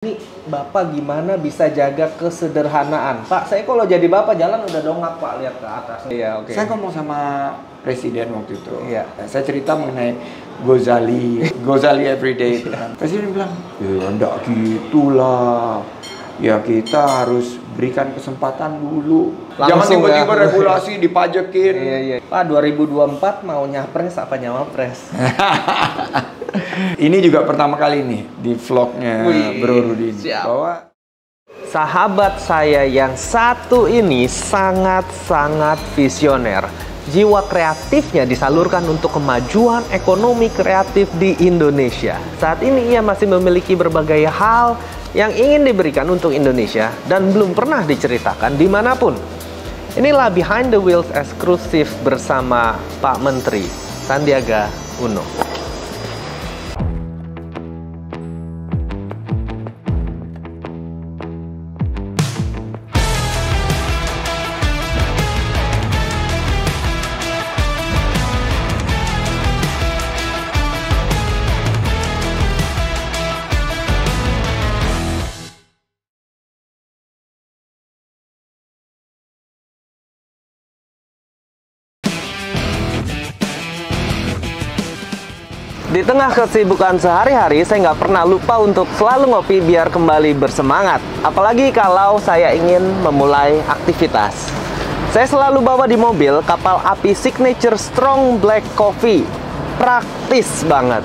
Ini Bapak gimana bisa jaga kesederhanaan? Pak, saya kalau jadi Bapak jalan udah dongak Pak, lihat ke atas. Iya, oke. Saya ngomong sama Presiden waktu itu. Iya. Saya cerita mengenai Gozali Everyday itu kan. Presiden bilang, ya enggak gitulah. Ya kita harus berikan kesempatan dulu. Jangan Langsung tiba-tiba ya. regulasi dipajekin. Iya. Pak, 2024 mau nyapres apa nyawapres? Ini juga pertama kali nih di vlognya Bro Rudi. Bahwa Sahabat saya yang satu ini sangat-sangat visioner. Jiwa kreatifnya disalurkan untuk kemajuan ekonomi kreatif di Indonesia. Saat ini ia masih memiliki berbagai hal yang ingin diberikan untuk Indonesia dan belum pernah diceritakan dimanapun. Inilah Behind the Wheels eksklusif bersama Pak Menteri Sandiaga Uno. Di tengah kesibukan sehari-hari, saya nggak pernah lupa untuk selalu ngopi biar kembali bersemangat. Apalagi kalau saya ingin memulai aktivitas. Saya selalu bawa di mobil kapal api Signature Strong Black Coffee. Praktis banget.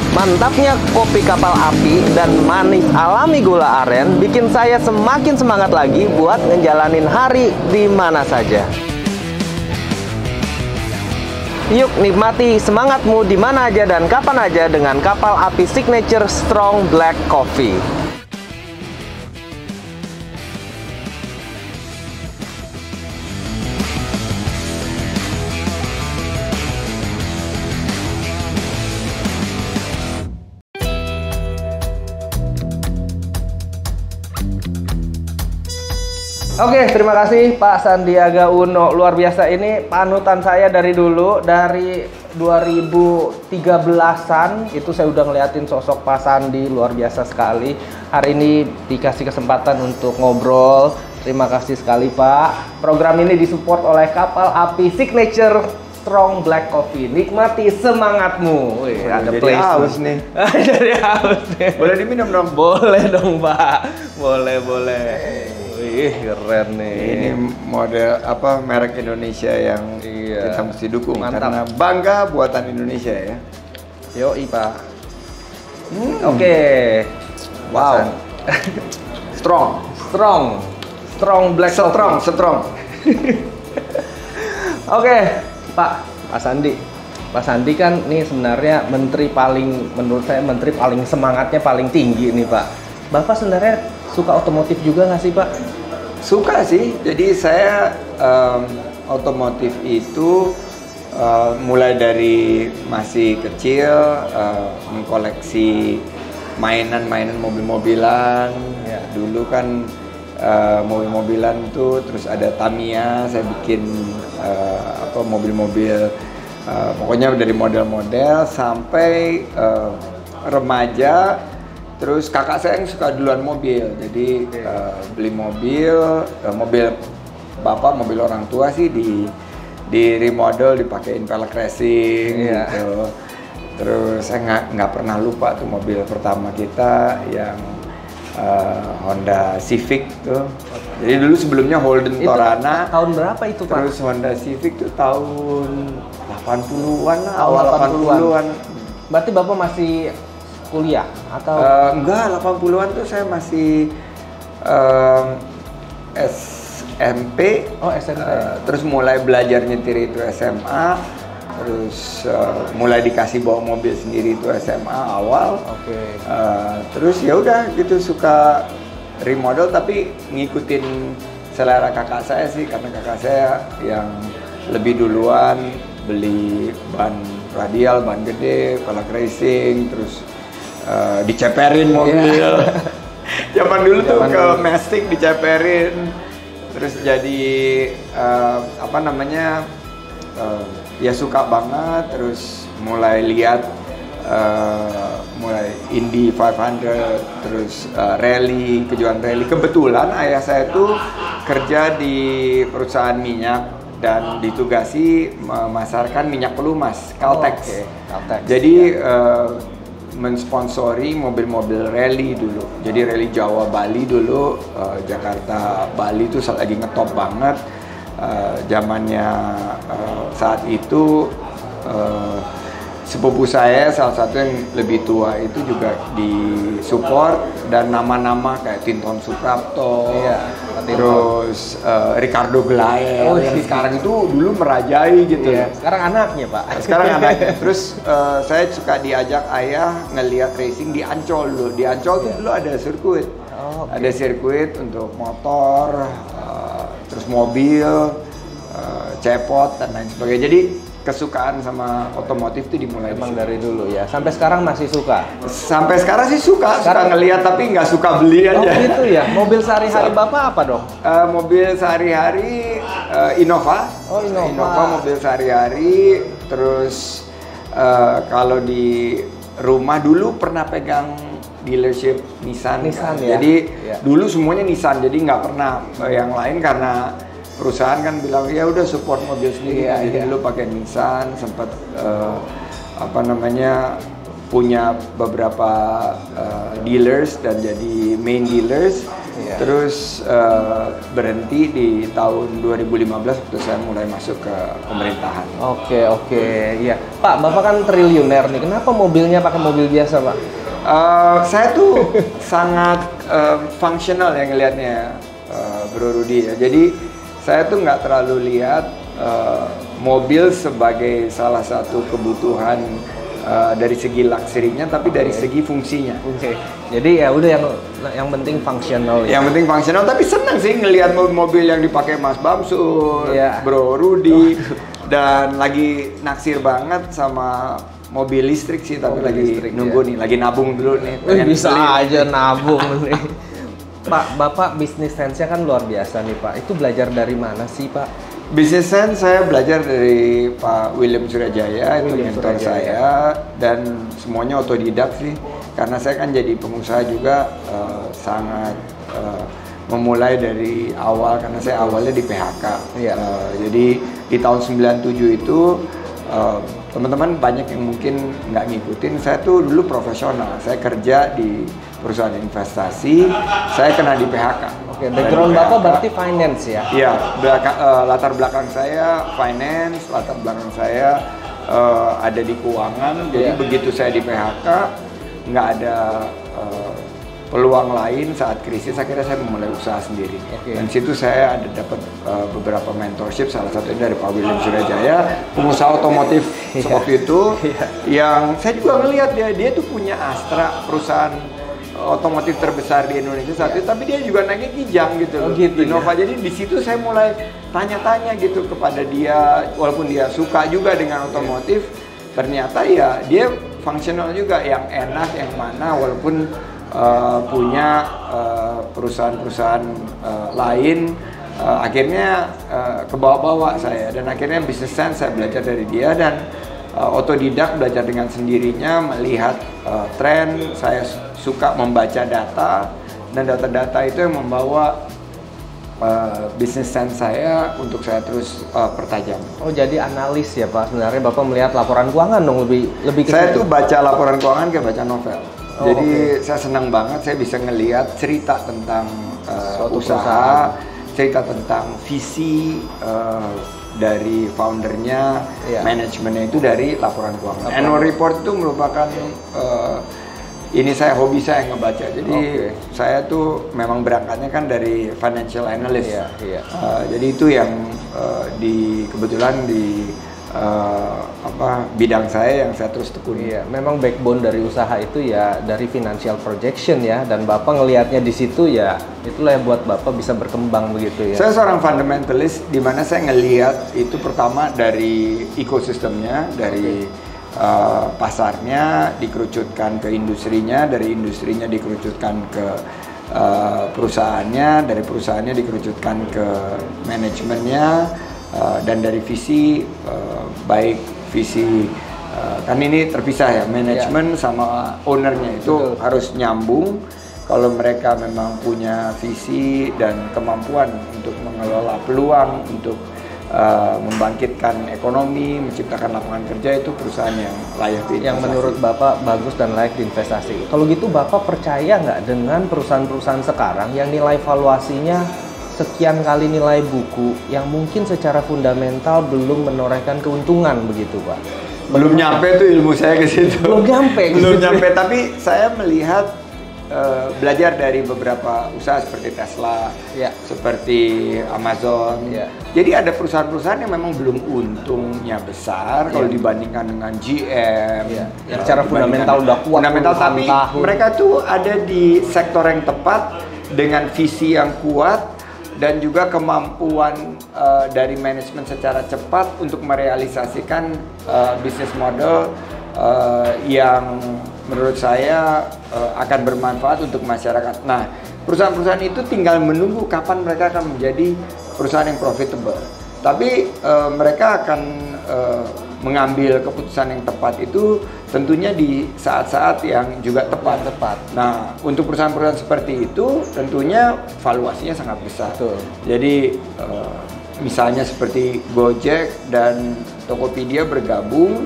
Mantapnya kopi kapal api dan manis alami gula aren bikin saya semakin semangat lagi buat ngejalanin hari di mana saja. Yuk nikmati semangatmu di mana aja dan kapan aja dengan kapal api Signature Strong Black Coffee. Oke, terima kasih Pak Sandiaga Uno. Luar biasa, ini panutan saya dari dulu, dari 2013-an itu saya udah ngeliatin sosok Pak Sandi, luar biasa sekali. Hari ini dikasih kesempatan untuk ngobrol. Terima kasih sekali Pak. Program ini disupport oleh kapal api Signature Strong Black Coffee. Nikmati semangatmu. Wih, ada jadi place haus nih. Jadi haus nih. Boleh diminum dong? Boleh dong Pak. Boleh. Wih, keren nih. Ini model apa, merek Indonesia yang kita mesti dukung. Mantap. Karena bangga buatan Indonesia ya. Yoi Pak. Oke. Wow. Strong Black Coffee. Strong. Oke, Pak Sandi. Pak Sandi kan nih sebenarnya menteri paling, menurut saya menteri paling semangatnya paling tinggi nih Pak. Bapak sebenarnya suka otomotif juga nggak sih Pak? Suka sih. Jadi saya otomotif itu mulai dari masih kecil mengkoleksi mainan mobil-mobilan. Ya. Dulu kan mobil-mobilan tuh, terus ada Tamiya, saya bikin mobil-mobil pokoknya dari model-model sampai remaja. Terus kakak saya yang suka duluan mobil, jadi beli mobil bapak, mobil orang tua sih di remodel, dipakein velg racing gitu. Terus saya nggak pernah lupa tuh mobil pertama kita yang Honda Civic tuh. Jadi dulu sebelumnya Holden Itu Torana. Tahun berapa itu Pak? Terus Honda Civic tuh tahun 80-an lah, Awal awal 80-an. Berarti Bapak masih kuliah atau? Enggak, 80-an tuh saya masih SMP. Oh, SMP. Terus mulai belajar nyetir itu SMA. Terus mulai dikasih bawa mobil sendiri itu SMA awal. Oke. Terus ya udah gitu, suka remodel tapi ngikutin selera kakak saya sih, karena kakak saya yang lebih duluan beli ban radial, ban gede, velg racing, terus diceperin mobil. Zaman dulu tuh ke Mestik diceperin, terus jadi apa namanya, ya suka banget, terus mulai lihat mulai Indy 500, terus rally, kejuaraan rally. Kebetulan ayah saya tuh kerja di perusahaan minyak dan ditugasi memasarkan minyak pelumas, Caltex. Caltex. Jadi mensponsori mobil-mobil rally dulu. Jadi rally Jawa Bali dulu, Jakarta Bali itu lagi ngetop banget. Zamannya saat itu sepupu saya salah satu yang lebih tua itu juga disupport, dan nama-nama kayak Tinton Suprapto, terus Ricardo Glael yang sekarang itu dulu merajai gitu. Sekarang anaknya Pak. Sekarang anaknya. Terus saya suka diajak ayah ngelihat racing di Ancol dulu. Di Ancol tuh dulu ada sirkuit. Ada sirkuit untuk motor, terus mobil, cepot dan lain sebagainya. Jadi kesukaan sama otomotif itu dimulai emang dari dulu ya. Sampai sekarang masih suka? Sampai sekarang sih suka ngelihat, tapi nggak suka beli aja. Oh gitu ya. Mobil sehari-hari Bapak apa dong? Mobil sehari-hari Innova. Oh Innova. Innova mobil sehari-hari. Terus kalau di rumah dulu pernah pegang dealership Nissan ya. Jadi dulu semuanya Nissan. Jadi nggak pernah yang lain karena perusahaan kan bilang ya udah support mobil sendiri. Jadi dulu pakai Nissan, sempat apa namanya punya beberapa dealers dan jadi main dealers. Terus berhenti di tahun 2015 waktu saya mulai masuk ke pemerintahan. Oke, iya. Pak, Bapak kan triliuner nih. Kenapa mobilnya pakai mobil biasa, Pak? Saya tuh sangat fungsional ya ngelihatnya, Bro Rudy ya. Jadi saya tuh nggak terlalu lihat mobil sebagai salah satu kebutuhan dari segi luxury-nya, tapi dari segi fungsinya. Jadi ya udah yang penting fungsional. Yang penting fungsional, tapi seneng sih ngelihat mobil yang dipakai Mas Bamsul, Bro Rudy, dan lagi naksir banget sama mobil listrik sih, tapi lagi nunggu nih, lagi nabung dulu nih. Bisa aja nabung nih. Pak, Bapak bisnis sense-nya kan luar biasa nih Pak. Itu belajar dari mana sih Pak? Bisnis sense saya belajar dari Pak William Surajaya, itu mentor saya, dan semuanya otodidak sih. Karena saya kan jadi pengusaha juga sangat memulai dari awal, karena saya awalnya di PHK. Jadi di tahun 97 itu teman-teman banyak yang mungkin nggak ngikutin, saya tuh dulu profesional. Saya kerja di perusahaan investasi, saya kena di PHK. Background Bapak berarti finance ya? Iya, latar belakang saya finance, latar belakang saya ada di keuangan. Jadi begitu saya di PHK, nggak ada peluang lain saat krisis, akhirnya saya memulai usaha sendiri. Dan situ saya ada dapat beberapa mentorship, salah satunya dari Pak William Surajaya, pengusaha otomotif seperti itu. Yang saya juga ngelihat dia tuh punya Astra, perusahaan otomotif terbesar di Indonesia saat itu, tapi dia juga naiknya Kijang gitu loh, Innova. Jadi di situ saya mulai tanya-tanya gitu kepada dia, walaupun dia suka juga dengan otomotif, ternyata ya dia fungsional juga, yang enak yang mana, walaupun punya perusahaan-perusahaan lain, akhirnya ke bawah-bawah saya, dan akhirnya business sense saya belajar dari dia, dan otodidak belajar dengan sendirinya, melihat tren. Saya suka membaca data, dan data-data itu yang membawa business sense saya untuk saya terus pertajam. Oh, jadi analis ya Pak, sebenarnya Bapak melihat laporan keuangan dong, lebih ke saya tuh baca laporan keuangan kayak baca novel. Jadi saya senang banget, saya bisa ngelihat cerita tentang usaha, cerita tentang visi dari foundernya, manajemennya itu dari laporan keuangan. Annual report itu merupakan ini saya hobi saya ngebaca. Jadi saya tuh memang berangkatnya kan dari financial analyst. Jadi itu yang kebetulan di bidang saya yang saya terus tekuni. Memang backbone dari usaha itu ya dari financial projection ya, dan Bapak ngelihatnya di situ ya, itulah yang buat Bapak bisa berkembang begitu ya. Saya seorang fundamentalist, di mana saya ngelihat itu pertama dari ekosistemnya, dari pasarnya dikerucutkan ke industrinya, dari industrinya dikerucutkan ke perusahaannya, dari perusahaannya dikerucutkan ke manajemennya, dan dari visi, baik visi kan ini terpisah ya, manajemen sama ownernya itu harus nyambung. Kalau mereka memang punya visi dan kemampuan untuk mengelola peluang, untuk membangkitkan ekonomi, menciptakan lapangan kerja, itu perusahaan yang layak diinvestasi. Yang menurut Bapak bagus dan layak diinvestasi. Kalau gitu Bapak percaya nggak dengan perusahaan-perusahaan sekarang yang nilai valuasinya sekian kali nilai buku, yang mungkin secara fundamental belum menorehkan keuntungan begitu Pak? Belum nyampe tuh ilmu saya ke situ. Belum nyampe. Belum nyampe, tapi saya melihat belajar dari beberapa usaha seperti Tesla, seperti Amazon. Jadi ada perusahaan-perusahaan yang memang belum untungnya besar kalau dibandingkan dengan GM. Yang secara fundamental udah kuat. Fundamental, tapi mereka tuh ada di sektor yang tepat dengan visi yang kuat dan juga kemampuan dari manajemen secara cepat untuk merealisasikan bisnis model yang menurut saya akan bermanfaat untuk masyarakat. Nah, perusahaan-perusahaan itu tinggal menunggu kapan mereka akan menjadi perusahaan yang profitable. Tapi mereka akan mengambil keputusan yang tepat itu tentunya di saat-saat yang juga tepat. Nah, untuk perusahaan-perusahaan seperti itu tentunya valuasinya sangat besar. Jadi misalnya seperti Gojek dan Tokopedia bergabung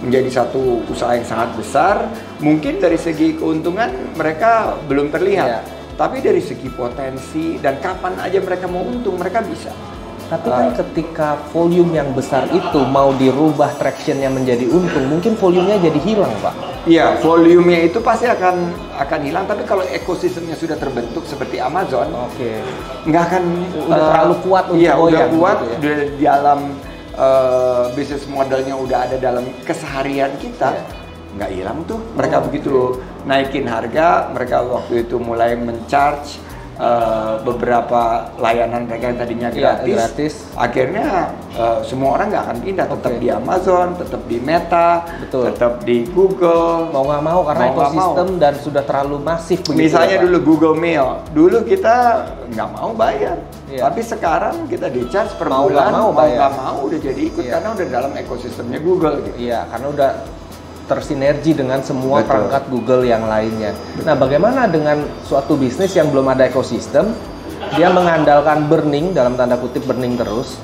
menjadi satu usaha yang sangat besar. Mungkin dari segi keuntungan mereka belum terlihat, tapi dari segi potensi dan kapan aja mereka mau untung, mereka bisa. Tapi kan ketika volume yang besar itu mau dirubah tractionnya menjadi untung, mungkin volumenya jadi hilang Pak. Iya, volumenya itu pasti akan hilang. Tapi kalau ekosistemnya sudah terbentuk seperti Amazon, nggak akan udah terlalu kuat untuk goyang. Udah kuat, gitu ya? udah di dalam bisnis modelnya udah ada dalam keseharian kita, nggak hilang tuh. Mereka begitu naikin harga, mereka waktu itu mulai men-charge beberapa layanan mereka yang tadinya gratis. Akhirnya semua orang nggak akan pindah, tetap di Amazon, tetap di Meta, tetap di Google. Mau nggak mau karena ekosistem dan sudah terlalu masif begitu. Misalnya dulu Google Mail, dulu kita nggak mau bayar, tapi sekarang kita di-charge per bulan, mau nggak mau udah jadi ikut karena udah dalam ekosistemnya Google gitu. Iya, karena udah tersinergi dengan semua perangkat Google yang lainnya. Nah, bagaimana dengan suatu bisnis yang belum ada ekosistem, dia mengandalkan burning, dalam tanda kutip burning terus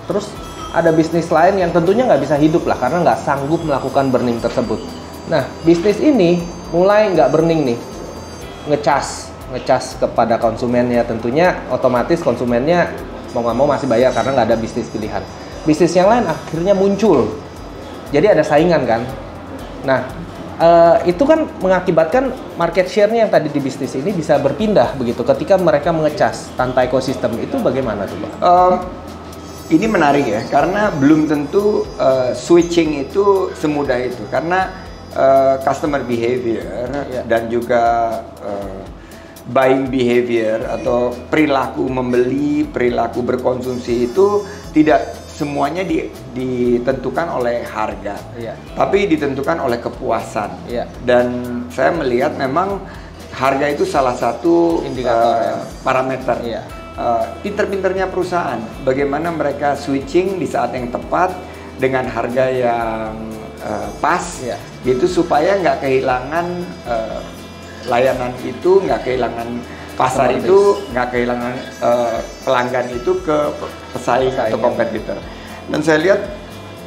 ada bisnis lain yang tentunya nggak bisa hidup lah karena nggak sanggup melakukan burning tersebut. Nah, bisnis ini mulai nggak burning nih, ngecas kepada konsumennya, tentunya otomatis konsumennya mau nggak mau masih bayar karena nggak ada bisnis pilihan. Bisnis yang lain akhirnya muncul, jadi ada saingan kan. Nah, itu kan mengakibatkan market share-nya yang tadi di bisnis ini bisa berpindah begitu ketika mereka mengecas tanpa ekosistem. Itu bagaimana tuh Pak? Ini menarik ya, karena belum tentu switching itu semudah itu. Karena customer behavior dan juga buying behavior atau perilaku membeli, perilaku berkonsumsi itu tidak semuanya ditentukan oleh harga, tapi ditentukan oleh kepuasan. Dan saya melihat memang harga itu salah satu indikator, parameter. Pinter-pinternya perusahaan, bagaimana mereka switching di saat yang tepat dengan harga yang pas, gitu supaya nggak kehilangan layanan itu, nggak kehilangan pasar itu, nggak kehilangan pelanggan itu ke pesaing atau kompetitor. Dan saya lihat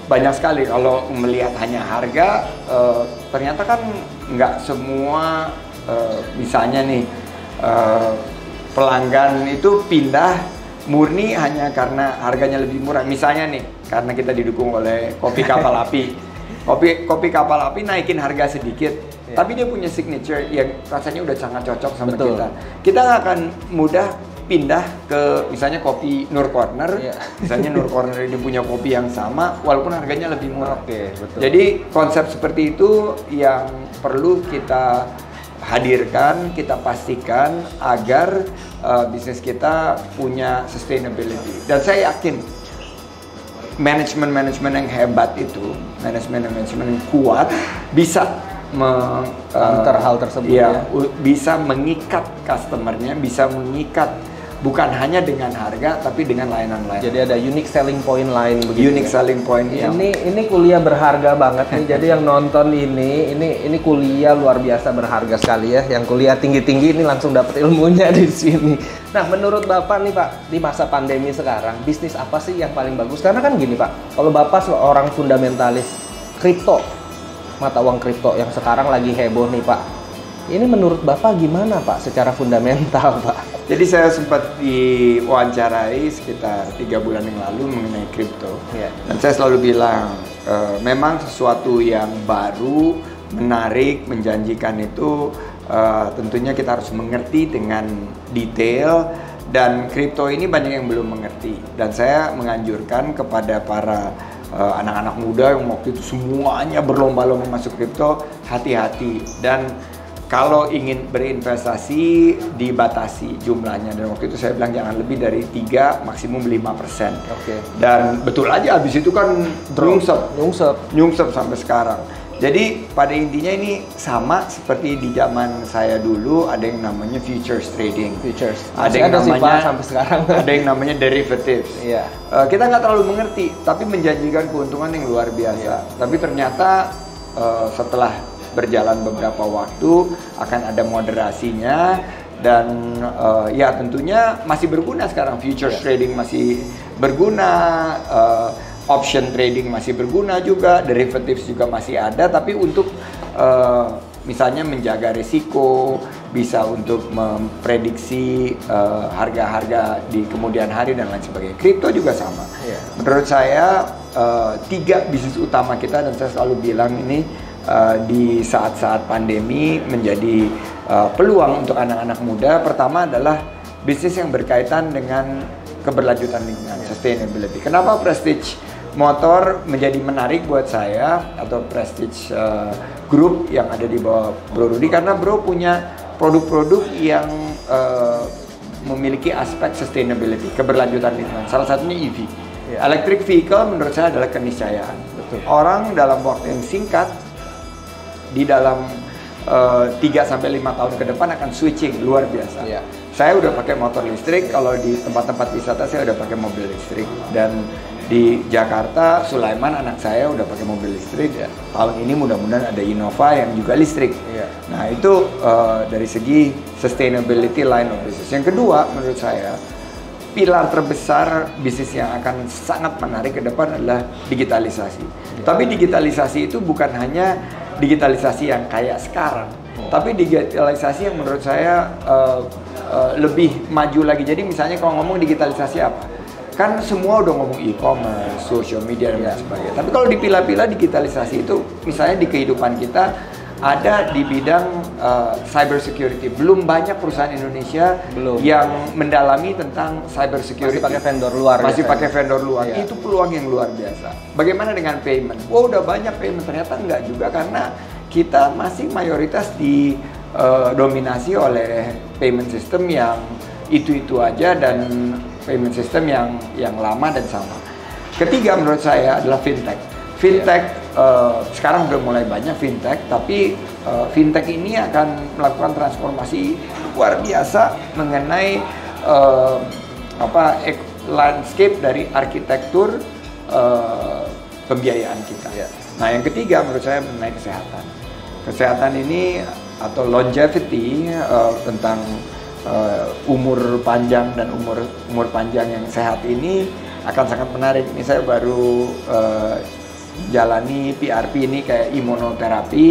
banyak sekali kalau melihat hanya harga, ternyata kan nggak semua, misalnya nih pelanggan itu pindah murni hanya karena harganya lebih murah. Misalnya nih, karena kita didukung oleh kopi kapal api, kopi kapal api naikin harga sedikit. Tapi dia punya signature yang rasanya udah sangat cocok sama kita. Kita nggak akan mudah pindah ke misalnya kopi Nur Corner. Misalnya Nur Corner ini punya kopi yang sama walaupun harganya lebih murah. Jadi konsep seperti itu yang perlu kita hadirkan, kita pastikan agar bisnis kita punya sustainability. Dan saya yakin manajemen yang hebat itu, manajemen yang kuat bisa counter hal tersebut ya. Bisa mengikat customernya, bisa mengikat bukan hanya dengan harga tapi dengan layanan-layanan. Jadi ada unique selling point lain begitu. Unique selling point. Ini kuliah berharga banget nih. Jadi yang nonton ini kuliah luar biasa berharga sekali ya. Yang kuliah tinggi-tinggi ini langsung dapat ilmunya di sini. Nah, menurut Bapak nih Pak, di masa pandemi sekarang, bisnis apa sih yang paling bagus? Karena kan gini Pak, kalau Bapak seorang fundamentalis kripto, mata uang kripto yang sekarang lagi heboh nih Pak. Ini menurut Bapak gimana Pak secara fundamental Pak? Jadi saya sempat diwawancarai sekitar 3 bulan yang lalu mengenai kripto. Dan saya selalu bilang, memang sesuatu yang baru, menarik, menjanjikan itu tentunya kita harus mengerti dengan detail. Dan kripto ini banyak yang belum mengerti. Dan saya menganjurkan kepada para anak-anak muda yang waktu itu semuanya berlomba-lomba masuk kripto, hati-hati. Dan kalau ingin berinvestasi, dibatasi jumlahnya. Dan waktu itu saya bilang jangan lebih dari 3, maksimum 5%. Dan betul aja, habis itu kan nyungsep sampai sekarang. Jadi pada intinya ini sama seperti di zaman saya dulu, ada yang namanya futures trading. Ada yang namanya sampai sekarang. Ada yang namanya derivatives. Kita nggak terlalu mengerti, tapi menjanjikan keuntungan yang luar biasa. Tapi ternyata setelah berjalan beberapa waktu akan ada moderasinya dan ya tentunya masih berguna sekarang. Futures trading masih berguna, option trading masih berguna juga, derivatives juga masih ada, tapi untuk misalnya menjaga risiko, bisa untuk memprediksi harga-harga di kemudian hari dan lain sebagainya. Kripto juga sama. Menurut saya 3 bisnis utama kita, dan saya selalu bilang ini di saat-saat pandemi menjadi peluang untuk anak-anak muda. Pertama adalah bisnis yang berkaitan dengan keberlanjutan lingkungan, sustainability. Kenapa Prestige Motor menjadi menarik buat saya, atau Prestige Group yang ada di bawah Bro Rudy? Karena Bro punya produk-produk yang memiliki aspek sustainability, keberlanjutan lingkungan. Salah satunya EV. Electric vehicle menurut saya adalah keniscayaan. Orang dalam waktu yang singkat, di dalam 3-5 tahun ke depan akan switching luar biasa. Saya udah pakai motor listrik, kalau di tempat-tempat wisata saya udah pakai mobil listrik, dan di Jakarta Sulaiman anak saya udah pakai mobil listrik. Tahun ini mudah-mudahan ada Innova yang juga listrik. Nah itu dari segi sustainability line of business. Yang kedua menurut saya, pilar terbesar bisnis yang akan sangat menarik ke depan adalah digitalisasi. Tapi digitalisasi itu bukan hanya digitalisasi yang kayak sekarang, tapi digitalisasi yang menurut saya lebih maju lagi. Jadi misalnya kalau ngomong digitalisasi apa? Kan semua udah ngomong e-commerce, social media dan sebagainya. Tapi kalau dipilah-pilah digitalisasi itu, misalnya di kehidupan kita ada di bidang cyber security. Belum banyak perusahaan Indonesia yang mendalami tentang cyber security. Masih pakai vendor luar. Pakai vendor luar. Itu peluang yang luar biasa. Bagaimana dengan payment? Udah banyak payment. Ternyata enggak juga, karena kita masih mayoritas didominasi oleh payment system yang itu-itu aja, dan payment system yang lama dan sama. Ketiga menurut saya adalah fintech. Sekarang udah mulai banyak fintech, tapi fintech ini akan melakukan transformasi luar biasa mengenai landscape dari arsitektur pembiayaan kita. Nah yang ketiga menurut saya mengenai kesehatan. Kesehatan ini atau longevity, tentang umur panjang dan umur panjang yang sehat ini akan sangat menarik. Ini saya baru jalani PRP ini, kayak imunoterapi,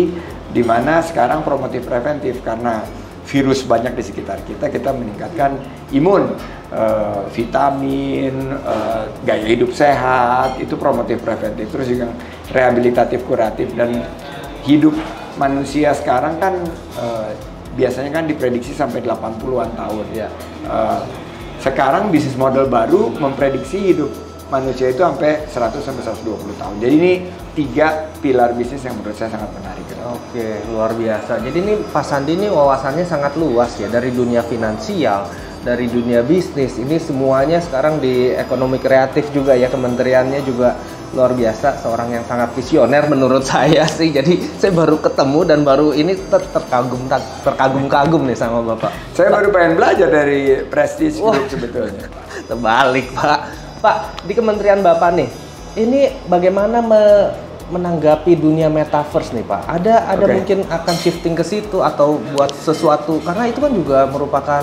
di mana sekarang promotif preventif, karena virus banyak di sekitar kita meningkatkan imun, vitamin, gaya hidup sehat, itu promotif preventif. Terus juga rehabilitatif kuratif. Dan hidup manusia sekarang kan biasanya kan diprediksi sampai 80-an tahun. Sekarang bisnis model baru memprediksi hidup manusia itu sampai 100-120 tahun. Jadi ini 3 pilar bisnis yang menurut saya sangat menarik. Oke, luar biasa. Jadi ini Pak Sandi ini wawasannya sangat luas ya, dari dunia finansial, dari dunia bisnis. Ini semuanya sekarang di ekonomi kreatif juga ya, kementeriannya juga luar biasa, seorang yang sangat visioner menurut saya sih. Jadi saya baru ketemu dan baru ini terkagum-kagum nih sama Bapak. Saya baru pengen belajar dari Prestige Group sebetulnya. Terbalik, Pak. Pak, di Kementerian Bapak nih, ini bagaimana menanggapi dunia metaverse nih, Pak? Ada mungkin akan shifting ke situ atau buat sesuatu, karena itu kan juga merupakan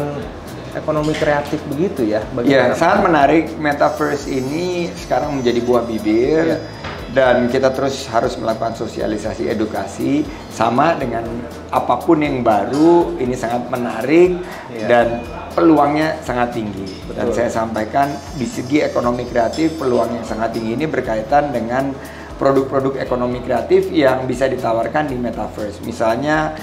ekonomi kreatif begitu ya? Iya, sangat menarik. Metaverse ini sekarang menjadi buah bibir, dan kita terus harus melakukan sosialisasi edukasi. Sama dengan apapun yang baru, ini sangat menarik dan peluangnya sangat tinggi. Betul. Dan saya sampaikan di segi ekonomi kreatif, peluang yang sangat tinggi ini berkaitan dengan produk-produk ekonomi kreatif yang bisa ditawarkan di metaverse. Misalnya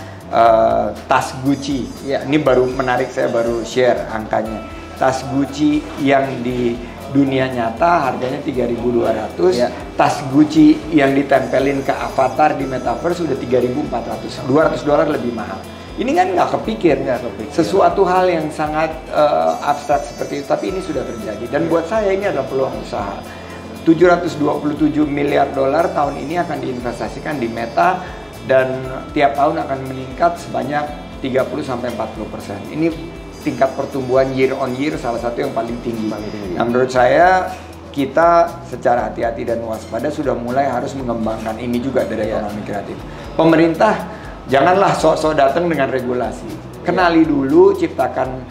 tas Gucci. Ini baru menarik, saya baru share angkanya. Tas Gucci yang di dunia nyata harganya 3.200. Tas Gucci yang ditempelin ke avatar di metaverse sudah 3.400. $200 lebih mahal. Ini kan nggak kepikir. Sesuatu hal yang sangat abstrak seperti itu, tapi ini sudah terjadi. Dan buat saya ini adalah peluang usaha. $727 miliar tahun ini akan diinvestasikan di Meta, dan tiap tahun akan meningkat sebanyak 30-40%. Ini tingkat pertumbuhan year on year salah satu yang paling tinggi. Nah, menurut saya kita secara hati-hati dan waspada sudah mulai harus mengembangkan ini juga dari ekonomi kreatif. Pemerintah janganlah sok-sok datang dengan regulasi. Kenali dulu, ciptakan.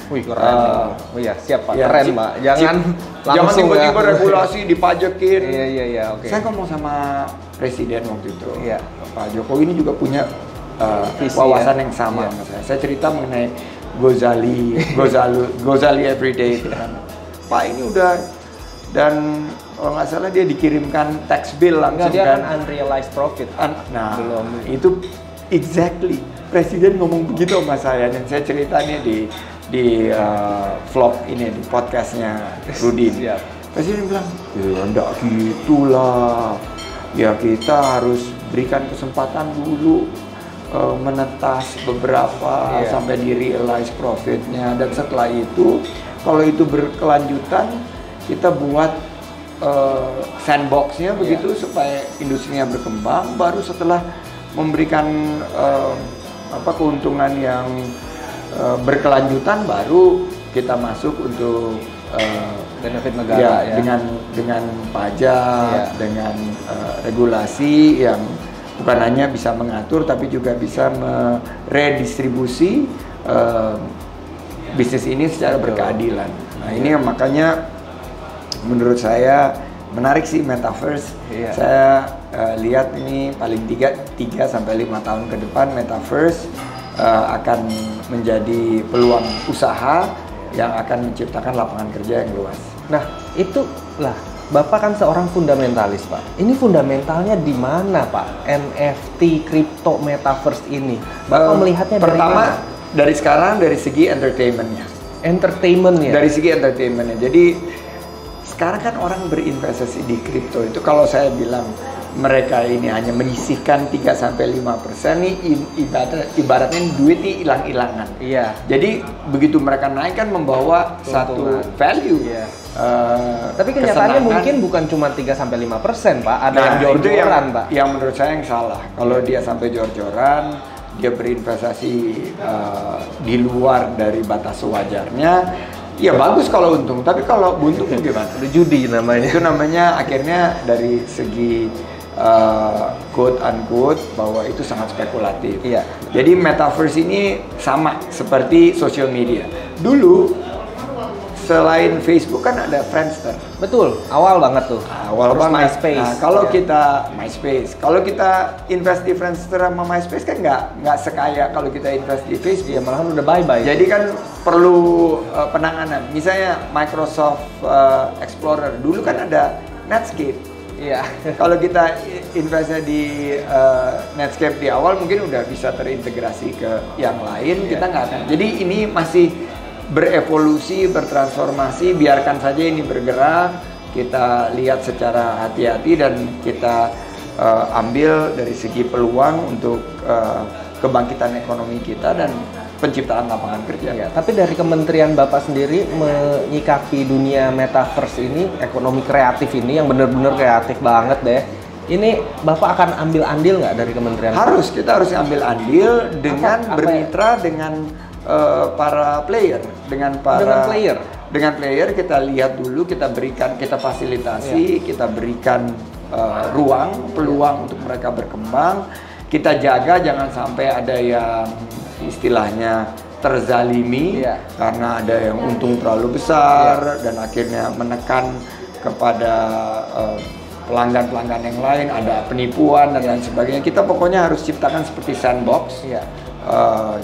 Siap Pak, keren Pak. Jangan tiba-tiba regulasi dipajekin. Oke. Saya ngomong sama Presiden waktu itu, Pak Jokowi ini juga punya wawasan yang sama sama saya. Saya cerita mengenai Gozali Everyday itu kan. Pak ini udah, dan kalau nggak salah dia dikirimkan tax bill langsung. Dia kan unrealized profit. Belum. Itu exactly. Presiden ngomong begitu sama saya, dan saya ceritanya di vlog ini, di podcastnya Rudin. Presiden bilang, ya enggak gitulah, ya kita harus berikan kesempatan dulu menetas beberapa sampai di realize profitnya, dan setelah itu kalau itu berkelanjutan kita buat sandboxnya begitu supaya industrinya berkembang. Baru setelah memberikan keuntungan yang berkelanjutan, baru kita masuk untuk benefit negara dengan pajak, dengan regulasi yang bukan hanya bisa mengatur tapi juga bisa meredistribusi bisnis ini secara berkeadilan. Nah, ini makanya menurut saya menarik sih metaverse. Saya lihat ini paling 3 sampai 5 tahun ke depan metaverse akan menjadi peluang usaha yang akan menciptakan lapangan kerja yang luas. Nah, itulah Bapak kan seorang fundamentalis, Pak. Ini fundamentalnya di mana, Pak? NFT, crypto, metaverse ini. Bapak melihatnya dari pertama, mana? Dari sekarang dari segi entertainment-nya. Dari segi entertainment-nya. Jadi sekarang kan orang berinvestasi di kripto itu, kalau saya bilang mereka ini hanya menyisihkan 3-5%, nih ibaratnya duit ini hilang-hilangan. Jadi begitu mereka naik kan membawa satu value. Tapi kenyataannya mungkin bukan cuma 3-5%, Pak. Ada yang jor-joran, Pak. Yang menurut saya yang salah. Kalau dia sampai jor-joran, dia berinvestasi di luar dari batas sewajarnya, ya bagus kalau untung. Tapi kalau buntung gimana? Udah judi namanya. Itu namanya akhirnya dari segi quote unquote bahwa itu sangat spekulatif. Jadi metaverse ini sama seperti social media. Dulu selain Facebook kan ada Friendster. Betul, awal banget tuh. Awal banget. MySpace. Nah, kalau kita MySpace, kalau kita invest di Friendster sama MySpace kan nggak sekaya kalau kita invest di Facebook. Malahan udah bye-bye. Jadi kan perlu penanganan. Misalnya Microsoft Explorer dulu kan ada Netscape. Kalau kita investnya di Netscape di awal mungkin udah bisa terintegrasi ke yang lain, kita nggak akan. Jadi ini masih berevolusi, bertransformasi, biarkan saja ini bergerak, kita lihat secara hati-hati dan kita ambil dari segi peluang untuk kebangkitan ekonomi kita, dan penciptaan lapangan kerja. Ya, tapi dari Kementerian Bapak sendiri menyikapi dunia metaverse ini, ekonomi kreatif ini yang benar-benar kreatif banget deh. Ini Bapak akan ambil andil nggak dari Kementerian? Kita harus ambil andil dengan bermitra dengan para player, dengan player kita lihat dulu, kita berikan, kita fasilitasi, kita berikan ruang, peluang untuk mereka berkembang. Kita jaga jangan sampai ada yang istilahnya terzalimi karena ada yang untung terlalu besar dan akhirnya menekan kepada pelanggan-pelanggan yang lain, ada penipuan dan lain sebagainya. Kita pokoknya harus ciptakan seperti sandbox.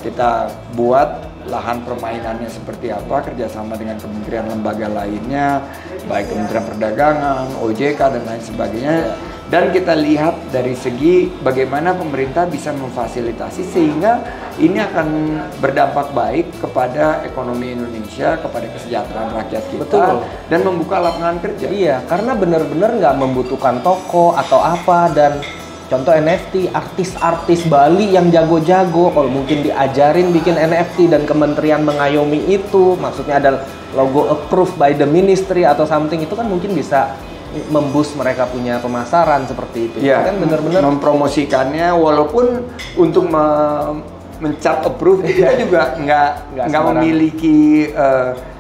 Kita buat lahan permainannya seperti apa, kerjasama dengan kementerian lembaga lainnya, baik Kementerian Perdagangan, OJK dan lain sebagainya. Dan kita lihat dari segi bagaimana pemerintah bisa memfasilitasi sehingga ini akan berdampak baik kepada ekonomi Indonesia, kepada kesejahteraan rakyat kita, dan membuka lapangan kerja. Iya, karena benar-benar nggak membutuhkan toko atau apa, dan contoh NFT, artis-artis Bali yang jago-jago, kalau mungkin diajarin bikin NFT dan kementerian mengayomi itu, maksudnya ada logo approved by the ministry atau something, itu kan mungkin bisa memboost mereka punya pemasaran seperti itu. Ya, kan benar-benar mempromosikannya, walaupun untuk mencap approve kita juga nggak memiliki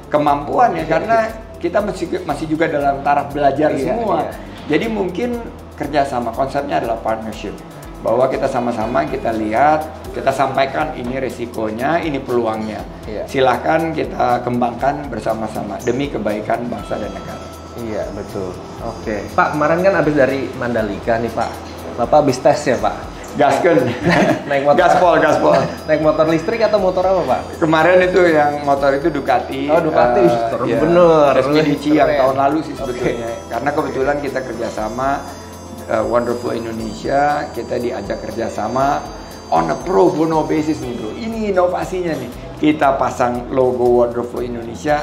kemampuan ya, karena kita masih juga dalam taraf belajar semua. Jadi mungkin kerjasama, konsepnya adalah partnership, bahwa kita sama-sama kita lihat, kita sampaikan ini resikonya, ini peluangnya. Silahkan kita kembangkan bersama-sama demi kebaikan bangsa dan negara. Iya, betul. Oke. Pak, kemarin kan habis dari Mandalika nih, Pak. Bapak habis tes ya, Pak? Gasken. Naik motor. Gaspol. Naik motor listrik atau motor apa, Pak? Kemarin itu yang motor itu Ducati. Oh, Ducati. Bener. Expedition yang tahun lalu sih sebetulnya. Karena kebetulan kita kerjasama Wonderful Indonesia, kita diajak kerjasama on a pro bono basis nih, bro. Ini inovasinya nih. Kita pasang logo Wonderful Indonesia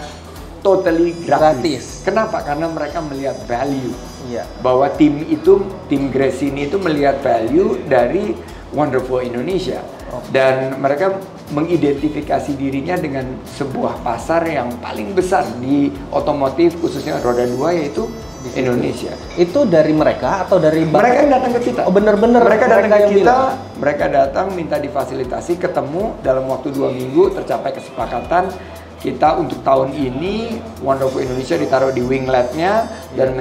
totally gratis. Kenapa? Karena mereka melihat value. Bahwa tim Gresini itu melihat value dari Wonderful Indonesia. Dan mereka mengidentifikasi dirinya dengan sebuah pasar yang paling besar di otomotif, khususnya roda 2, yaitu Indonesia. Itu dari mereka atau dari mereka yang datang ke kita? Oh, bener-bener mereka datang ke kita, mereka datang minta difasilitasi, ketemu dalam waktu 2 minggu, tercapai kesepakatan. Kita untuk tahun ini Wonderful Indonesia ditaruh di wingletnya dan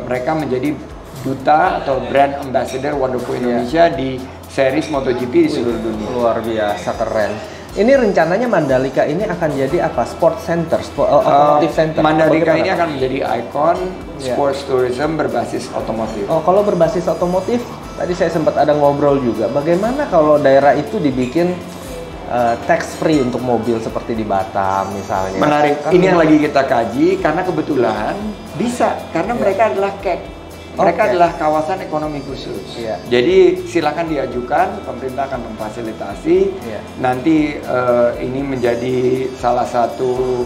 mereka menjadi duta atau brand ambassador Wonderful Indonesia di series MotoGP di seluruh dunia. Luar biasa, keren. Ini rencananya Mandalika ini akan jadi apa? Sport center, automotive center. Mandalika ini akan menjadi ikon sports tourism berbasis otomotif. Oh, kalau berbasis otomotif, tadi saya sempat ada ngobrol juga. Bagaimana kalau daerah itu dibikin tax free untuk mobil seperti di Batam misalnya? Menarik. Kan ini yang lagi kita kaji karena kebetulan bisa, karena mereka adalah KEK. Mereka adalah kawasan ekonomi khusus. Jadi silakan diajukan, pemerintah akan memfasilitasi. Nanti ini menjadi salah satu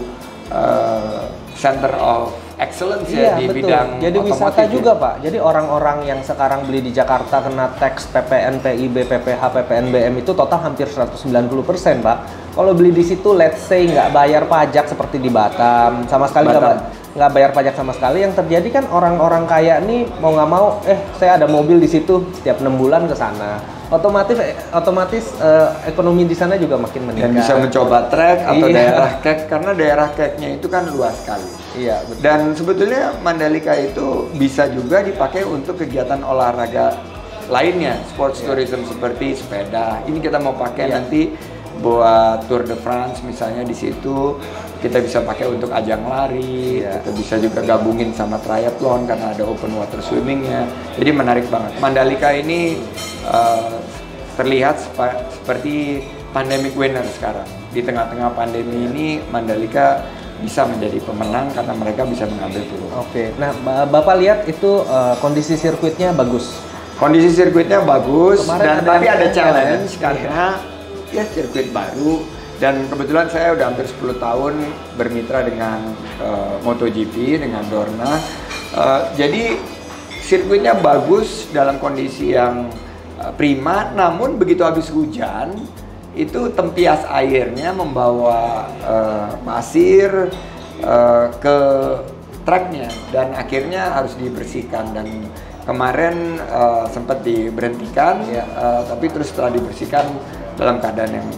center of excellence di bidang jadi wisata juga, Pak. Jadi orang-orang yang sekarang beli di Jakarta kena tax PPN, PIB, PPH, PPNBM itu total hampir 190%, Pak. Kalau beli di situ, let's say nggak bayar pajak seperti di Batam, sama sekali nggak bayar pajak sama sekali. Yang terjadi kan orang-orang kaya nih mau nggak mau, saya ada mobil di situ, setiap 6 bulan ke sana. Otomatis ekonomi di sana juga makin meningkat. Dan bisa mencoba trek atau daerah kek, karena daerah keknya itu kan luas sekali. Betul. Dan sebetulnya Mandalika itu bisa juga dipakai untuk kegiatan olahraga lainnya, sports tourism seperti sepeda. Ini kita mau pakai nanti buat Tour de France misalnya, di situ kita bisa pakai untuk ajang lari, kita bisa juga gabungin sama triathlon karena ada open water swimmingnya. Jadi menarik banget. Mandalika ini terlihat seperti pandemic winner sekarang. Di tengah-tengah pandemi ini Mandalika bisa menjadi pemenang karena mereka bisa mengambil peluang. Nah Bapak lihat itu kondisi sirkuitnya bagus. Kondisi sirkuitnya bagus, tapi ada challenge kan? Karena sirkuit baru, dan kebetulan saya udah hampir 10 tahun bermitra dengan MotoGP, dengan Dorna. Jadi sirkuitnya bagus dalam kondisi yang prima, namun begitu habis hujan itu tempias airnya membawa pasir ke truknya dan akhirnya harus dibersihkan. Dan kemarin sempat diberhentikan, tapi terus setelah dibersihkan dalam keadaan yang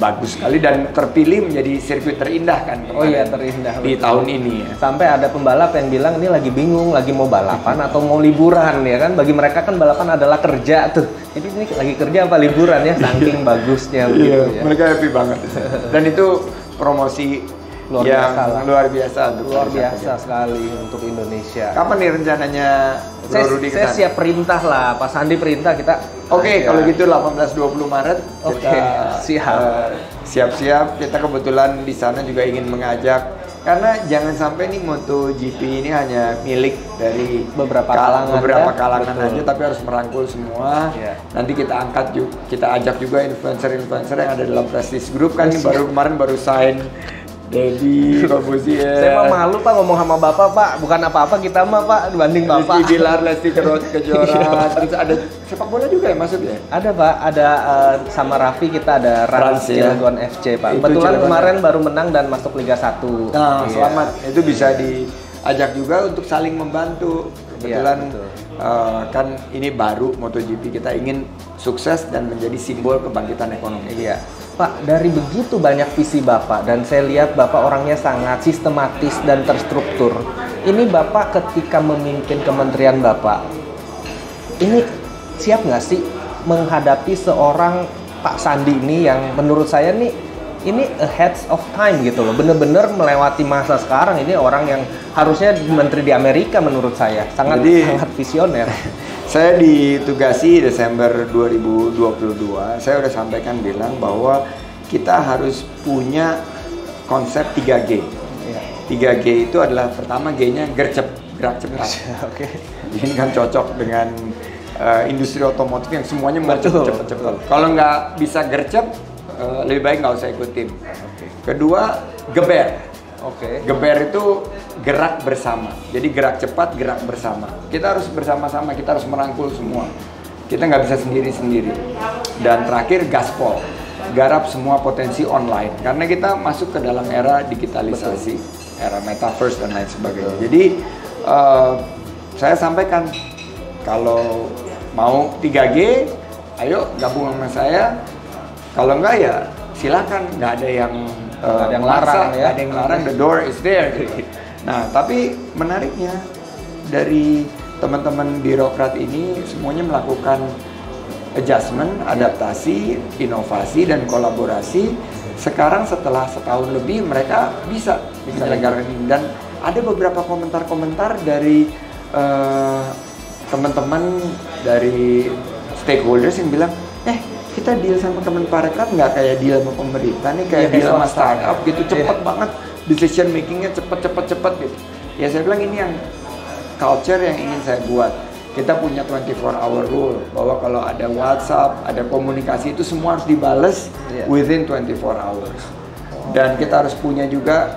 bagus sekali dan terpilih menjadi sirkuit terindah kan. Oh iya, terindah di tahun ini ya. Sampai ada pembalap yang bilang ini lagi bingung, lagi mau balapan atau mau liburan ya kan. Bagi mereka kan balapan adalah kerja tuh. Jadi ini lagi kerja apa liburan ya, saking bagusnya begitu ya. Mereka happy banget. Dan itu promosi luar yang biasa lah. luar biasa sekali untuk Indonesia. Kapan nih rencananya Bro Rudy Saya siap perintah lah, Pak Sandi perintah kita. Oke, kalau gitu 18-20 Maret Oke, siap. Siap-siap. Kita kebetulan di sana juga ingin mengajak, karena jangan sampai nih MotoGP ini hanya milik dari beberapa kalangan aja, tapi harus merangkul semua. Nanti kita angkat juga, kita ajak juga influencer-influencer yang ada dalam Prestige Group kan. Ini kemarin baru sign Dedi, Pak Buzier. Saya mah malu Pak ngomong sama Bapak, Pak. Bukan apa-apa kita mah Pak dibanding Bapak. Rizky Bilar, Lesti Kejora, terus ada sepak bola juga ya masuknya? Ada Pak, ada sama Raffi kita ada Rans Cilegon FC Pak. Kebetulan kemarin baru menang dan masuk Liga 1. Nah, selamat. Itu bisa diajak juga untuk saling membantu. Kebetulan kan ini baru MotoGP, kita ingin sukses dan menjadi simbol kebangkitan ekonomi. Iya. Pak, dari begitu banyak visi Bapak dan saya lihat Bapak orangnya sangat sistematis dan terstruktur. Ini Bapak ketika memimpin kementerian Bapak, ini siap nggak sih menghadapi seorang Pak Sandi ini yang menurut saya nih ini ahead of time gitu loh, bener-bener melewati masa sekarang. Ini orang yang harusnya menteri di Amerika menurut saya, sangat visioner. Saya ditugasi Desember 2022, saya udah sampaikan bilang bahwa kita harus punya konsep 3G. 3G itu adalah pertama G-nya gercep, gerak cepat. Ini kan cocok dengan industri otomotif yang semuanya mau cepet-cepet. Kalau nggak bisa gercep, lebih baik nggak usah ikutin. Kedua, geber. Geber itu gerak bersama. Jadi gerak cepat, gerak bersama. Kita harus bersama-sama, kita harus merangkul semua. Kita nggak bisa sendiri-sendiri. Dan terakhir, gaspol. Garap semua potensi online. Karena kita masuk ke dalam era digitalisasi, era metaverse dan lain sebagainya. Jadi saya sampaikan, kalau mau 3G, ayo gabung sama saya. Kalau enggak ya silakan, nggak ada yang larang ya. Nggak ada yang larang, the door is there gitu. Nah, tapi menariknya dari teman-teman birokrat ini semuanya melakukan adjustment, adaptasi, inovasi dan kolaborasi. Sekarang setelah setahun lebih mereka bisa menyelenggarakan ini, dan ada beberapa komentar-komentar dari teman-teman dari stakeholders yang bilang, kita deal sama Kemenparekraf nggak kayak deal sama pemerintah nih, kayak deal sama startup gitu, cepet banget decision makingnya, cepet gitu. Ya saya bilang ini yang culture yang ingin saya buat. Kita punya 24-hour rule bahwa kalau ada WhatsApp, ada komunikasi itu semua harus dibales within 24 hours. Dan kita harus punya juga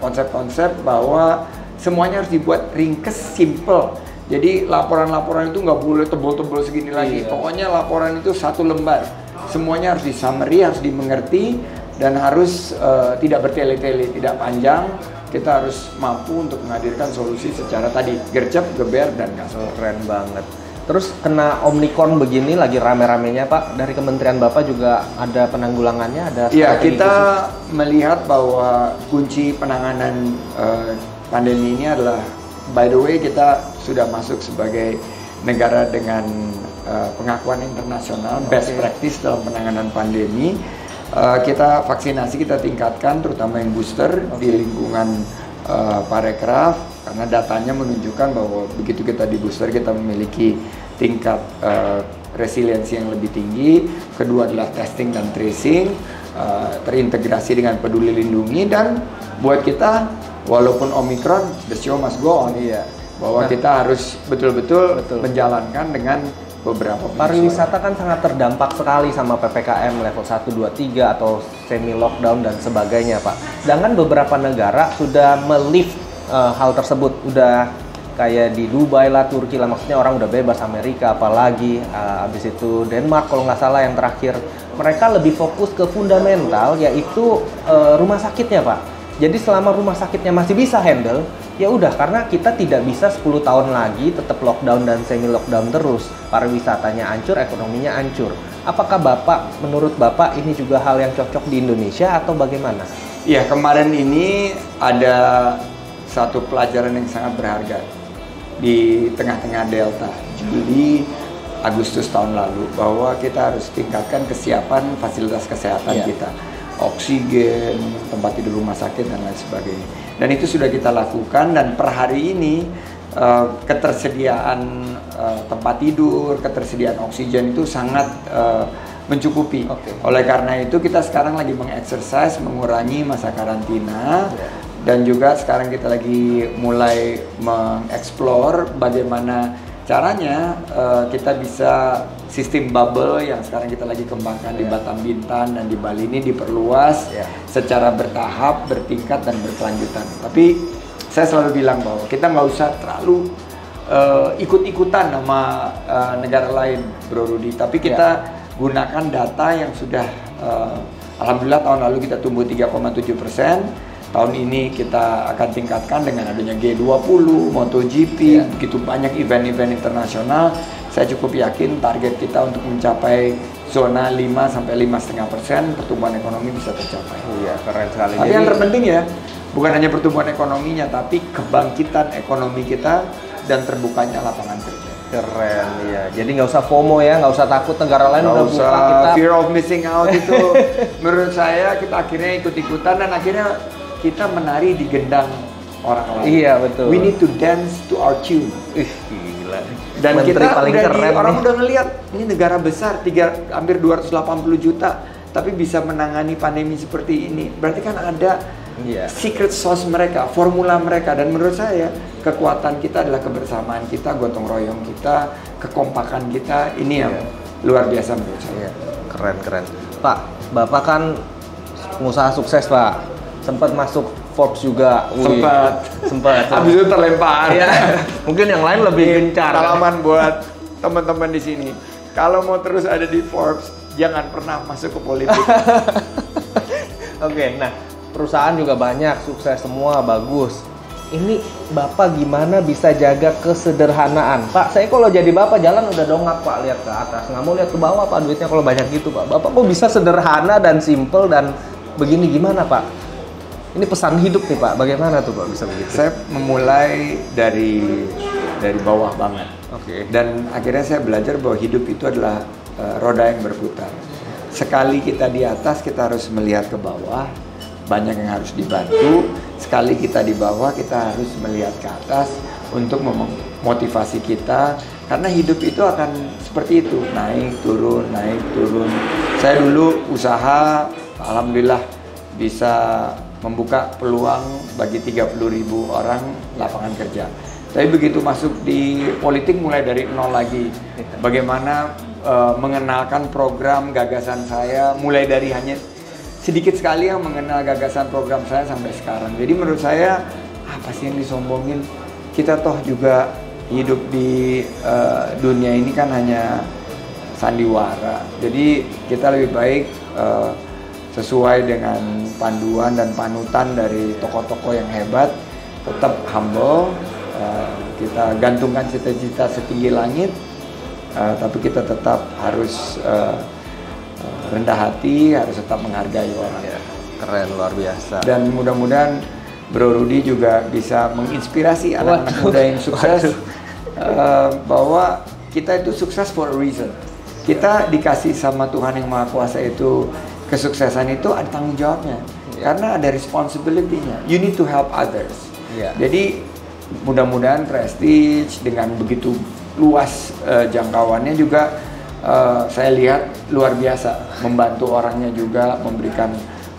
konsep-konsep bahwa semuanya harus dibuat ringkes, simple. Jadi laporan-laporan itu nggak boleh tebal-tebal segini lagi. Pokoknya laporan itu satu lembar. Semuanya harus di-summary, harus dimengerti, dan harus tidak bertele-tele, tidak panjang. Kita harus mampu untuk menghadirkan solusi secara tadi, gercep, geber, dan gaspol. Keren banget. Terus kena Omicron begini lagi rame-ramenya Pak, dari Kementerian Bapak juga ada penanggulangannya, ada Iya, kita melihat bahwa kunci penanganan pandemi ini adalah, by the way, kita sudah masuk sebagai negara dengan pengakuan internasional, best practice dalam penanganan pandemi. Kita vaksinasi kita tingkatkan, terutama yang booster di lingkungan Parekraf, karena datanya menunjukkan bahwa begitu kita di booster kita memiliki tingkat resiliensi yang lebih tinggi. Kedua adalah testing dan tracing, terintegrasi dengan Peduli Lindungi, dan buat kita walaupun Omicron, the show must go on. Bahwa kita harus betul-betul menjalankan dengan beberapa pariwisata kan sangat terdampak sekali sama PPKM level 1, 2, 3 atau semi lockdown dan sebagainya Pak. Sedangkan beberapa negara sudah melift hal tersebut, udah kayak di Dubai lah, Turki lah, maksudnya orang udah bebas, Amerika apalagi, habis itu Denmark kalau nggak salah yang terakhir, mereka lebih fokus ke fundamental, yaitu rumah sakitnya Pak. Jadi selama rumah sakitnya masih bisa handle, ya udah, karena kita tidak bisa 10 tahun lagi tetap lockdown dan semi lockdown terus, pariwisatanya hancur, ekonominya hancur. Apakah menurut Bapak ini juga hal yang cocok di Indonesia atau bagaimana? Iya, kemarin ini ada satu pelajaran yang sangat berharga di tengah-tengah Delta, Juli, Agustus tahun lalu, bahwa kita harus tingkatkan kesiapan fasilitas kesehatan kita, oksigen, tempat tidur rumah sakit dan lain sebagainya. Dan itu sudah kita lakukan, dan per hari ini ketersediaan tempat tidur, ketersediaan oksigen itu sangat mencukupi. Oleh karena itu kita sekarang lagi mengeksersis mengurangi masa karantina. Dan juga sekarang kita lagi mulai mengeksplor bagaimana caranya kita bisa sistem bubble yang sekarang kita lagi kembangkan di Batam Bintan dan di Bali ini diperluas secara bertahap, bertingkat, dan berkelanjutan. Tapi saya selalu bilang bahwa kita nggak usah terlalu ikut-ikutan sama negara lain, Bro Rudy. Tapi kita gunakan data yang sudah, alhamdulillah tahun lalu kita tumbuh 3,7%. Tahun ini kita akan tingkatkan dengan adanya G20, MotoGP, begitu banyak event-event internasional. Saya cukup yakin target kita untuk mencapai zona 5-5,5% pertumbuhan ekonomi bisa tercapai. Iya, keren sekali. Tapi yang terpenting ya, bukan hanya pertumbuhan ekonominya, tapi kebangkitan ekonomi kita dan terbukanya lapangan kerja. Keren, iya. Jadi nggak usah FOMO ya, nggak usah takut negara lain udah buka, kita fear of missing out itu. Menurut saya kita akhirnya ikut-ikutan dan akhirnya kita menari di gendang orang lain. Iya, betul. We need to dance to our tune. Gila. Dan Menteri kita paling udah keren orang nih. udah ngelihat ini negara besar, hampir 280 juta, tapi bisa menangani pandemi seperti ini. Berarti kan ada secret sauce mereka, formula mereka. Dan menurut saya kekuatan kita adalah kebersamaan kita, gotong royong kita, kekompakan kita. Ini yang luar biasa menurut saya. Keren. Pak, Bapak kan pengusaha sukses Pak. Sempat masuk Forbes juga. Sempat. Habis itu terlempar. Iya. Mungkin yang lain lebih gencar. Pengalaman buat teman-teman di sini. Kalau mau terus ada di Forbes, jangan pernah masuk ke politik. Oke, nah perusahaan juga banyak, sukses semua, bagus. Ini Bapak gimana bisa jaga kesederhanaan? Pak, saya kalau jadi Bapak jalan udah dongak Pak, lihat ke atas. Nggak mau lihat ke bawah Pak, duitnya kalau banyak gitu Pak. Bapak kok bisa sederhana dan simple dan begini, gimana Pak? Ini pesan hidup nih Pak, bagaimana tuh Pak bisa begitu? Saya memulai dari bawah banget. Dan akhirnya saya belajar bahwa hidup itu adalah roda yang berputar. Sekali kita di atas, kita harus melihat ke bawah, banyak yang harus dibantu. Sekali kita di bawah, kita harus melihat ke atas untuk memotivasi kita. Karena hidup itu akan seperti itu, naik, turun, naik, turun. Saya dulu usaha, alhamdulillah bisa membuka peluang bagi 30.000 orang lapangan kerja. Tapi begitu masuk di politik mulai dari nol lagi. Bagaimana mengenalkan program gagasan saya, mulai dari hanya sedikit sekali yang mengenal gagasan program saya sampai sekarang. Jadi menurut saya, apa sih yang disombongin? Kita toh juga hidup di dunia ini kan hanya sandiwara. Jadi kita lebih baik sesuai dengan panduan dan panutan dari tokoh-tokoh yang hebat, tetap humble, kita gantungkan cita-cita setinggi langit, tapi kita tetap harus rendah hati, harus tetap menghargai orang. Keren, luar biasa. Dan mudah-mudahan Bro Rudy juga bisa menginspirasi anak-anak muda yang sukses, bahwa kita itu sukses for a reason. Kita dikasih sama Tuhan yang Maha Kuasa itu, kesuksesan itu ada tanggung jawabnya, karena ada responsibility-nya. You need to help others. Jadi mudah-mudahan Prestige dengan begitu luas jangkauannya juga saya lihat luar biasa, membantu orangnya juga, memberikan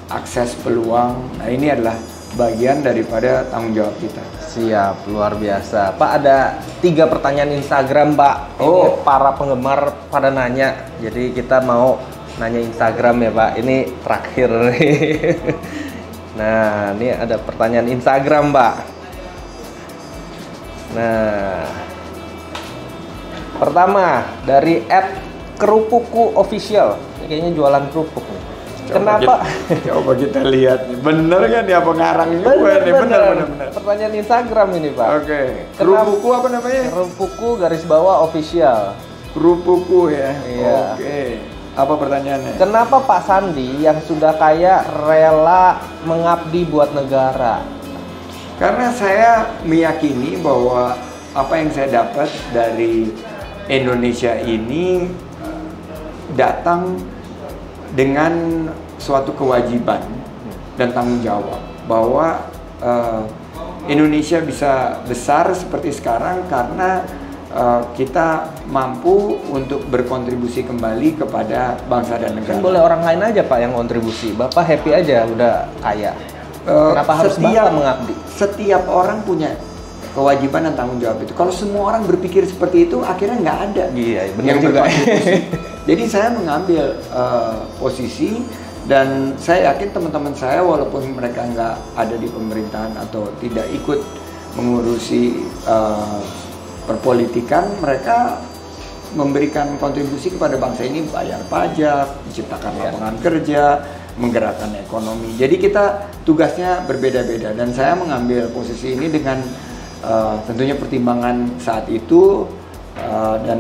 akses peluang. Nah ini adalah bagian daripada tanggung jawab kita. Siap, luar biasa. Pak, ada 3 pertanyaan Instagram Pak. Ini para penggemar pada nanya, jadi kita mau nanya Instagram ya Pak, ini terakhir nih. Nah, ini ada pertanyaan Instagram Pak. Nah, pertama dari @kerupukku official. Ini kayaknya jualan kerupuk nih. Kenapa? Coba kita lihat nih. Bener kan dia pengarang juga nih? Bener. Pertanyaan Instagram ini, Pak. Oke. Kerupukku apa namanya? Kerupukku _official. Kerupukku ya. Iya. Oke. Apa pertanyaannya? Kenapa Pak Sandi yang sudah kaya rela mengabdi buat negara? Karena saya meyakini bahwa apa yang saya dapat dari Indonesia ini datang dengan suatu kewajiban dan tanggung jawab bahwa Indonesia bisa besar seperti sekarang karena kita mampu untuk berkontribusi kembali kepada bangsa dan negara. Kan boleh orang lain aja Pak yang kontribusi. Bapak happy aja udah kaya. Kenapa harus Bapak mengabdi? Setiap orang punya kewajiban dan tanggung jawab itu. Kalau semua orang berpikir seperti itu, akhirnya nggak ada. Iya, benar juga. Jadi saya mengambil posisi dan saya yakin teman-teman saya walaupun mereka nggak ada di pemerintahan atau tidak ikut mengurusi perpolitikan, mereka memberikan kontribusi kepada bangsa ini, bayar pajak, menciptakan lapangan kerja, menggerakkan ekonomi. Jadi kita tugasnya berbeda-beda dan saya mengambil posisi ini dengan tentunya pertimbangan saat itu dan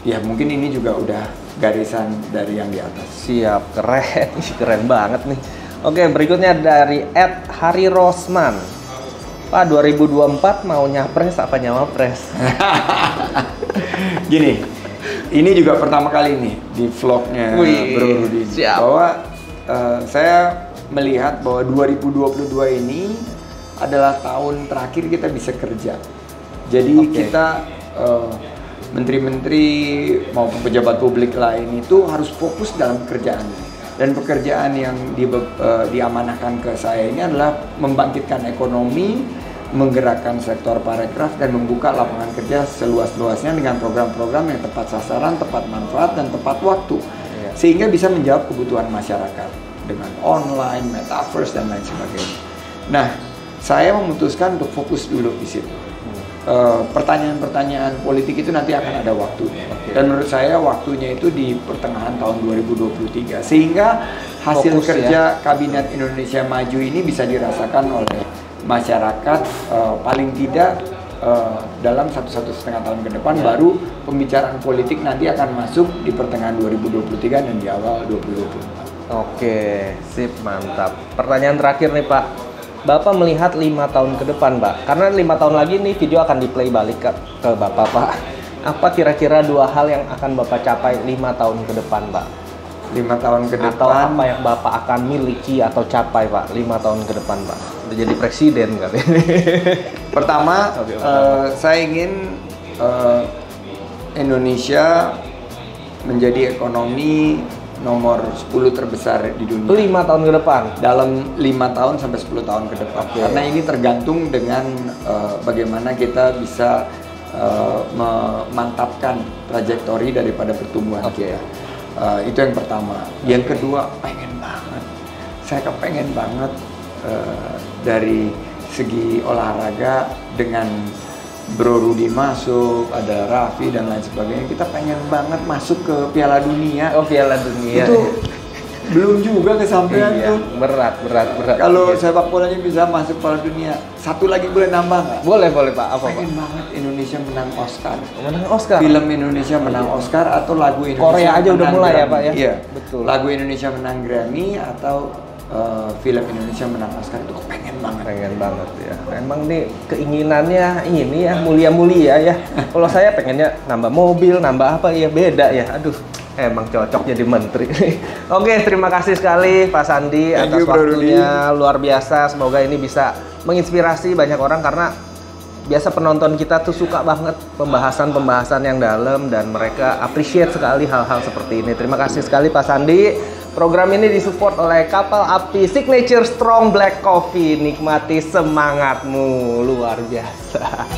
ya mungkin ini juga udah garisan dari yang di atas. Siap, keren banget nih. Oke, berikutnya dari @harirosman. Pak, 2024 mau nyapres apa nyawapres? Gini, ini juga pertama kali nih di vlognya Bro Rudy. Bahwa saya melihat bahwa 2022 ini adalah tahun terakhir kita bisa kerja. Jadi kita menteri-menteri maupun pejabat publik lain itu harus fokus dalam pekerjaannya. Dan pekerjaan yang diamanahkan ke saya ini adalah membangkitkan ekonomi, menggerakkan sektor parekraf dan membuka lapangan kerja seluas-luasnya dengan program-program yang tepat sasaran, tepat manfaat dan tepat waktu. Sehingga bisa menjawab kebutuhan masyarakat dengan online, metaverse dan lain sebagainya. Nah, saya memutuskan untuk fokus dulu di situ. Pertanyaan-pertanyaan politik itu nanti akan ada waktunya. Dan menurut saya waktunya itu di pertengahan tahun 2023. Sehingga hasil fokus, kerja Kabinet Indonesia Maju ini bisa dirasakan oleh masyarakat paling tidak dalam 1,5 tahun ke depan. Baru pembicaraan politik nanti akan masuk di pertengahan 2023 dan di awal 2024. Oke, sip, mantap. Pertanyaan terakhir nih Pak. Bapak melihat 5 tahun ke depan, Pak. Karena 5 tahun lagi nih video akan di-play balik ke Bapak, Pak. Apa kira-kira 2 hal yang akan Bapak capai 5 tahun ke depan, Pak? 5 tahun ke depan. Atau apa yang Bapak akan miliki atau capai, Pak, 5 tahun ke depan, Pak? Udah jadi presiden kan? Pertama, saya ingin Indonesia menjadi ekonomi nomor 10 terbesar di dunia 5 tahun ke depan? Dalam 5 tahun sampai 10 tahun ke depan. Karena ini tergantung dengan bagaimana kita bisa memantapkan trajektori daripada pertumbuhan kita. Itu yang pertama. Yang kedua, saya kepengen banget dari segi olahraga dengan Bro Rudy masuk, ada Raffi dan lain sebagainya. Kita pengen banget masuk ke Piala Dunia. Oh, Piala Dunia. Itu belum juga kesampaian tuh. Berat. Kalau sepak bolanya bisa masuk Piala Dunia, satu lagi boleh nambah nggak? Boleh Pak. Apa pengen banget Indonesia menang Oscar. Menang Oscar? Film Indonesia menang Oscar atau lagu Indonesia Korea aja udah mulai Grammy. Ya Pak ya? Iya. Betul. Lagu Indonesia menang Grammy atau film Indonesia menang Oscar itu pengen banget. Pengen banget ya. Emang nih keinginannya ini ya mulia-mulia ya. Kalau saya pengennya nambah mobil, nambah apa ya beda ya. Aduh, emang cocok jadi menteri. Oke, terima kasih sekali Pak Sandi atas waktunya luar biasa. Semoga ini bisa menginspirasi banyak orang karena biasa penonton kita tuh suka banget pembahasan-pembahasan yang dalam dan mereka appreciate sekali hal-hal seperti ini. Terima kasih sekali Pak Sandi. Program ini disupport oleh Kapal Api Signature Strong Black Coffee. Nikmati semangatmu, luar biasa.